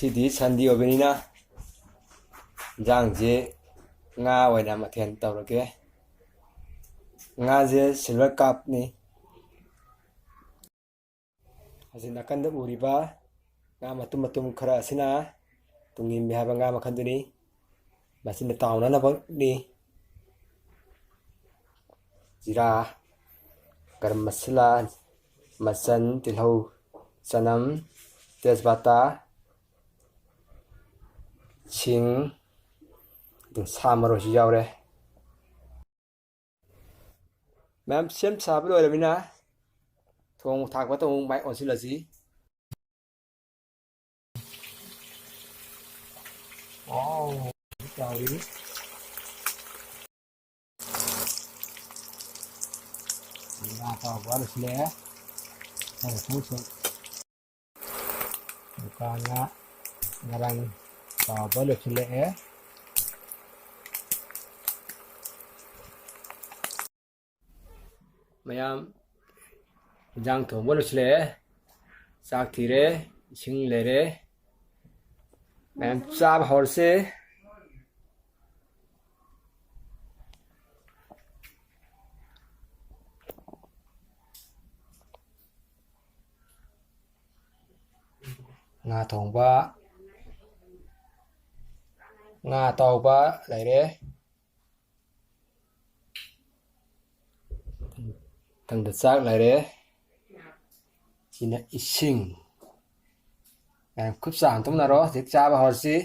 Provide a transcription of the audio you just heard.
ꯉꯁꯤꯗꯤ ꯁꯟꯗꯦ ꯑꯣꯏꯕꯅꯤꯅ ꯏꯟꯖꯥꯡꯁꯦ ꯉꯥ ꯑꯣꯏꯅ ꯃꯊꯦꯜ ꯇꯧꯔꯒꯦ. ꯉꯥꯁꯦ ꯁꯤꯜꯚꯔ ꯀꯥꯞꯅꯤ. ꯍꯧꯖꯤꯛ ꯅꯥꯀꯟꯗ ꯎꯔꯤꯕ ꯉꯥ ꯃꯇꯨꯝ ꯃꯇꯨꯝ ꯈꯔ ꯑꯁꯤꯅ ꯇꯨꯡꯍꯟꯕꯤ ꯍꯥꯏꯕ ꯉꯥ ꯃꯈꯜꯗꯨꯅꯤ. ꯃꯁꯤꯅ ꯇꯥꯎꯅꯅꯕꯅꯤ. ꯖꯤꯔꯥ, ꯒꯔꯝ ꯃꯁꯥꯂꯥ, ꯃꯆꯜ, ꯇꯤꯜꯍꯧ, ꯆꯅꯝ, ꯇꯦꯖꯄꯇꯥ, ꯁꯤꯡ, ꯁꯥ ꯃꯔꯣꯏꯁꯨ ꯌꯥꯎꯔꯦ. ꯃꯌꯥꯝ ꯁꯦꯝ ꯁꯥꯕ ꯂꯣꯏꯔꯕꯅꯤꯅ ꯊꯣꯡ ꯊꯥꯛꯄ ꯇꯧꯕ ꯃꯥꯏ ꯑꯣꯟꯁꯤꯜꯂꯁꯤ. ꯇꯥꯎꯔꯤ. ꯉꯥ ꯇꯥꯎꯕ ꯂꯣꯏꯁꯤꯜꯂꯛꯑꯦ. ꯉꯥ ꯉꯔꯥꯡ ꯇꯥꯎꯕ ꯂꯣꯏꯁꯤꯜꯂꯛꯑꯦ. ꯃꯌꯥꯝ ꯏꯟꯖꯥꯡ ꯊꯣꯡꯕ ꯂꯣꯏꯁꯤꯜꯂꯛꯑꯦ. ꯆꯥꯛ ꯊꯤꯔꯦ, ꯏꯁꯤꯡ ꯂꯩꯔꯦ. ꯃꯌꯥꯝ ꯆꯥꯕ ꯍꯧꯔꯁꯦ. ꯉꯥ ꯊꯣꯡꯕ, ꯉꯥ ꯑꯇꯥꯎꯕ ꯂꯩꯔꯦ. ꯃꯊꯪꯗ ꯆꯥꯛ ꯂꯩꯔꯦ. ꯁꯤꯅ ꯏꯁꯤꯡ. ꯈꯨꯠ ꯁꯥ ꯍꯥꯝꯇꯣꯛꯅꯔꯣ. ꯍꯧꯖꯤꯛ ꯆꯥꯕ ꯍꯧꯔꯁꯤ.